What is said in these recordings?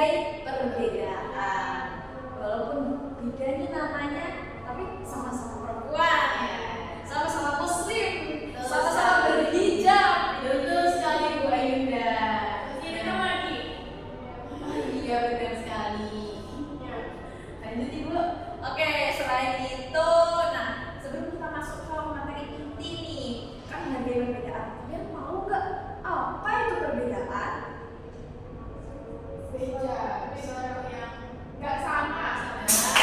menghargai perbedaan. Walaupun beda nih namanya, tapi sama-sama perempuan, sama-sama muslim, sama-sama berhijab. Betul sekali Bu Ayunda. Ini lagi. Iya benar sekali. Lanjut Ibu. Oke, selain itu, nah sebelum kita masuk ke materi inti nih, kan menghargai perbedaan. Kalian mau nggak apa itu perbedaan? Beda yang nggak sama.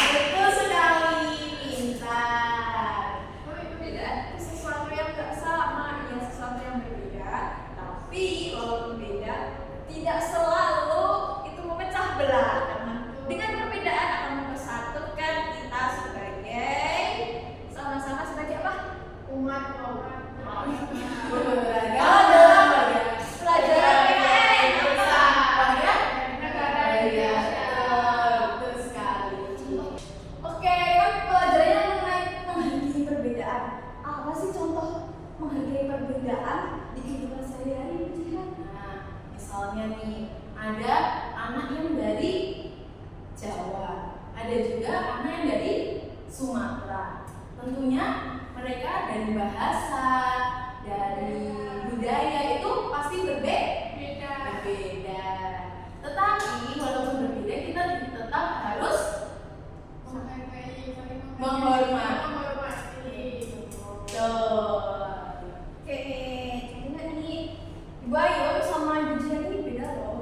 Betul sekali, pintar. Perbedaan itu sesuatu yang nggak sama, ya sesuatu yang berbeda. Tapi walaupun beda, tidak selalu itu memecah belah. Karena dengan perbedaan akan mempersatukan kita sebagai sama-sama sebagai apa? Umat Kalau dalam pelajaran PKN negara Betul sekali. Oke, kan pelajarannya mengenai menghargai perbedaan. Apa sih contoh menghargai perbedaan di kehidupan sehari-hari, Bu Jihan? Nah, misalnya nih, ada anak yang dari Jawa, ada juga anak yang dari Sumatera. Tentunya mereka dari bahasa, dari budaya itu pasti berbeda. Tetapi walaupun berbeda, kita tetap harus menghormati. Betul. Oke, jadi nih Ibu Ayu sama Ibu Jihan ini beda loh.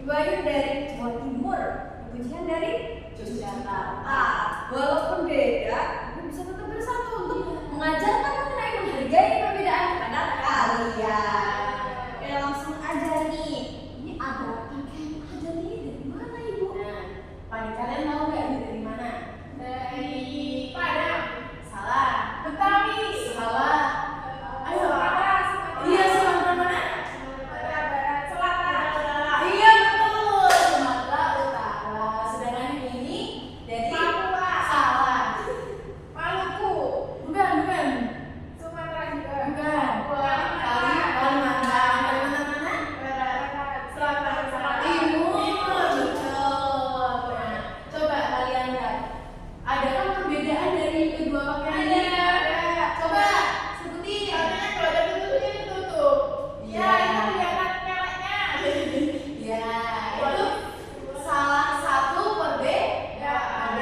Ibu Ayu dari Jawa Timur, Ibu Jihan dari Yogyakarta. Walaupun beda, Ibu bisa tetap bersatu untuk mengajarkan mengenai menghargai perbedaan kepada kalian. Oke, langsung aja nih. Ini ada pakaian aja nih dari mana Ibu? Nah, pada kalian tahu nggak ini dari mana? Dari Padang, Salah. Betawi, Salah. Ayo. Sumatera, Iya, Sumatera mana? Sumatera Barat, Selatan. Iya betul, Sumatera Utara. Sedangkan yang ini dari Papua, salah. Maluku, Bukan. Sumatera juga. Bukan. Kalimantan, Kalimantan. Kalimantan mana? Barat, Selatan, Timur. Betul. Nah, coba kalian lihat. Adakah perbedaan dari kedua pakaian ini? Coba sebutin. Katanya kalau ada tutupnya ditutup. Iya. Ya, itu kelihatan keleknya. Ya, itu salah satu perbedaan.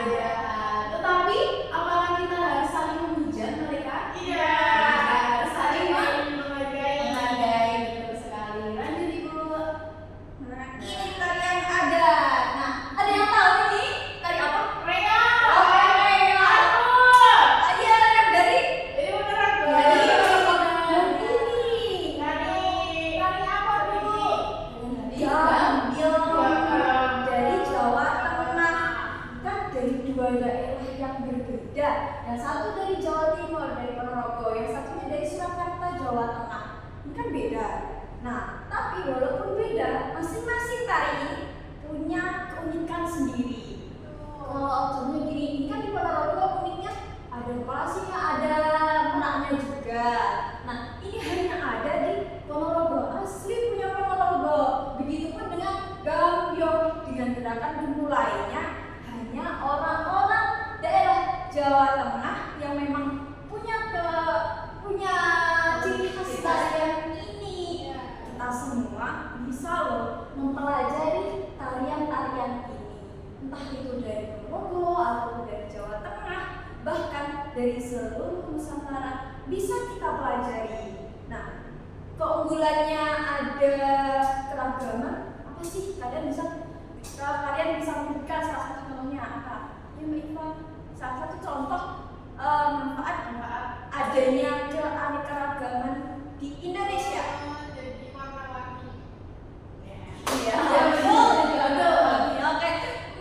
Tetapi apakah kita harus saling menghujat mereka? Iya. Harus saling Menghargai. menghargai. Betul sekali. Lanjut Ibu. Nah, ini tari yang ada. Nah, ada yang tahu ini tari apa? Rea. Iya, rap dari Ini beneran Bu. dari ini. Dari apa Bu? Gambir dari Jawa Tengah. Kan dari dua daerah yang berbeda. Yang satu dari Jawa Timur, dari Ponorogo. Yang satunya dari Surakarta, Jawa Tengah. Ini kan beda. Nah, tapi walaupun beda, masing-masing tari ini punya keunikan sendiri. Kalau contohnya gini, ini kan di Ponorogo uniknya ada palasinya, ada meraknya juga. Nah, ini hanya ada di Ponorogo, asli punya Ponorogo. Begitupun dengan Gambyong, dengan gerakan dimulainya hanya orang-orang daerah Jawa Tengah yang memang punya ciri khas tarian ini. Kita semua bisa loh mempelajari tarian-tarian ini, entah itu dari Ponorogo atau dari Jawa Tengah, bahkan dari seluruh Nusantara bisa kita pelajari. Nah, keunggulannya ada keragaman. Apa sih? Kalian bisa memberikan salah satu contohnya apa? Ya Mbak Iva, salah satu contoh manfaat adanya keanekaragaman di Indonesia. Jadi warna-warni. Iya, betul. Oke,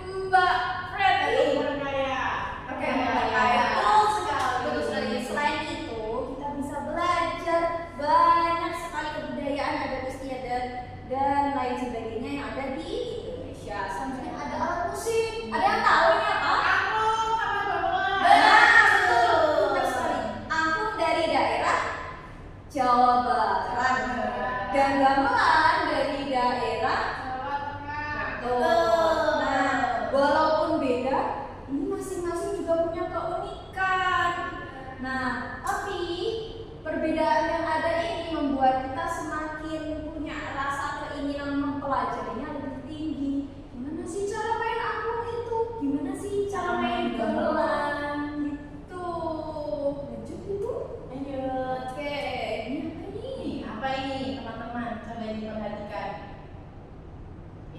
Mbak Freddy. Bergaya. Oke, betul sekali. Selain itu, kita bisa belajar banyak sekali kebudayaan, adat istiadat dan lain sebagainya yang ada di Indonesia. Sampai ada alat musik. Ada yang tahu ini apa? Angklung sama gamelan. Benar, betul. Benar sekali. Aku dari daerah Jawa Barat dan gamelan dari daerah Jawa Tengah. Betul.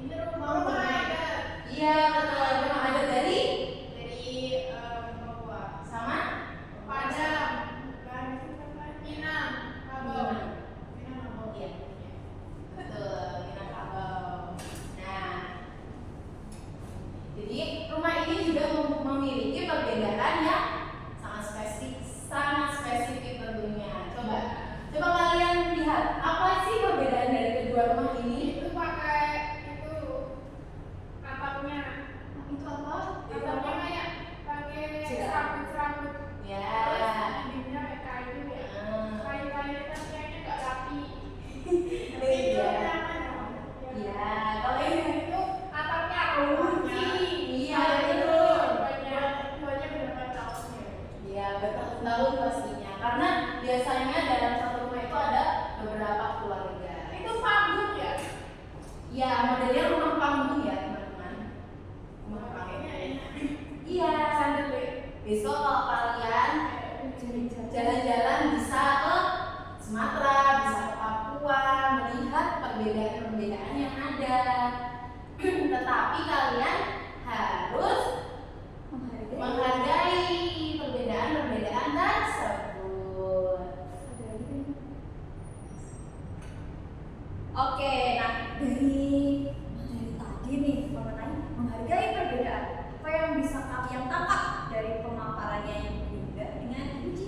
Ini rumah ada Iya, betul. Rumah adat dari Papua. sama Padang. Minang. Kabau. Minang Kabau. Iya. Betul, Minangkabau. Nah, jadi rumah ini juga memiliki perbedaan yang sangat spesifik tentunya. Coba kalian lihat apa sih perbedaan dari kedua rumah ini? Itu pakai itu atapnya. Itu apa? Atapnya kayak pakai Sudah. serabut-serabut. Ya. Terus dindingnya kayak kayu ya. Hmm. Kayu-kayu kan kayaknya nggak rapi. Iya. Itu Iya, kalau ini itu atapnya kunci. Iya, betul. Duanya benar-benar tahunnya. Iya, bertahun-tahun pastinya. Karena biasanya dalam satu rumah itu ada beberapa keluarga. Itu panggung ya? Iya, modelnya rumah panggung ya, teman-teman. Rumah panggung. Kayaknya enak. Iya. Sambil deh. Besok kalau kalian jalan-jalan bisa ke Sumatera, bisa ke Papua, melihat perbedaan-perbedaan yang ada. Tetapi kalian harus menghargai perbedaan-perbedaan tersebut. Oke, nah Dari tadi nih mengenai menghargai perbedaan, apa yang bisa kalian tangkap dari pemaparannya yang berbeda dengan Uji?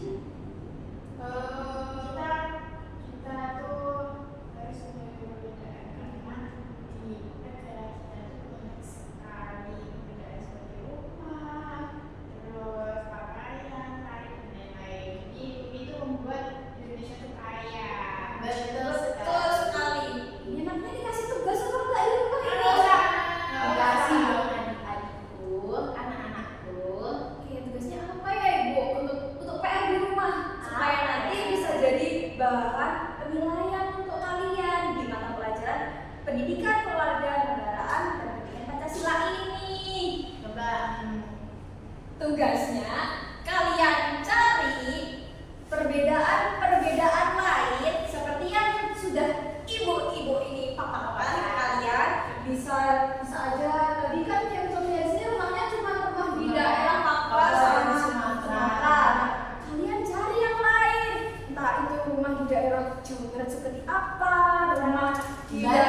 Kita tuh harus memiliki perbedaan karena di negara kita tuh banyak sekali perbedaan seperti rumah, terus pakaian, tari dan lain-lain. Jadi ini tuh membuat Indonesia tuh kaya. betul Betul sekali. Ini namanya dikasih tugas atau enggak di rumah ini? Makasih dong adik-adikku, anak-anakku. Oke, tugasnya apa ya Ibu? Untuk PR di rumah supaya nanti bisa jadi bahan penilaian untuk kalian di mata pelajaran pendidikan keluarga negaraan dan pendidikan Pancasila ini. Coba Tugasnya kalian cari perbedaan-perbedaan lain seperti yang sudah ibu-ibu ini paparkan. Kalian bisa aja tadi kan yang contohnya di sini rumahnya cuma rumah di daerah Papua sama Sumatera. Kalian cari yang lain, entah itu rumah di daerah Jawa Barat seperti apa, rumah di daerah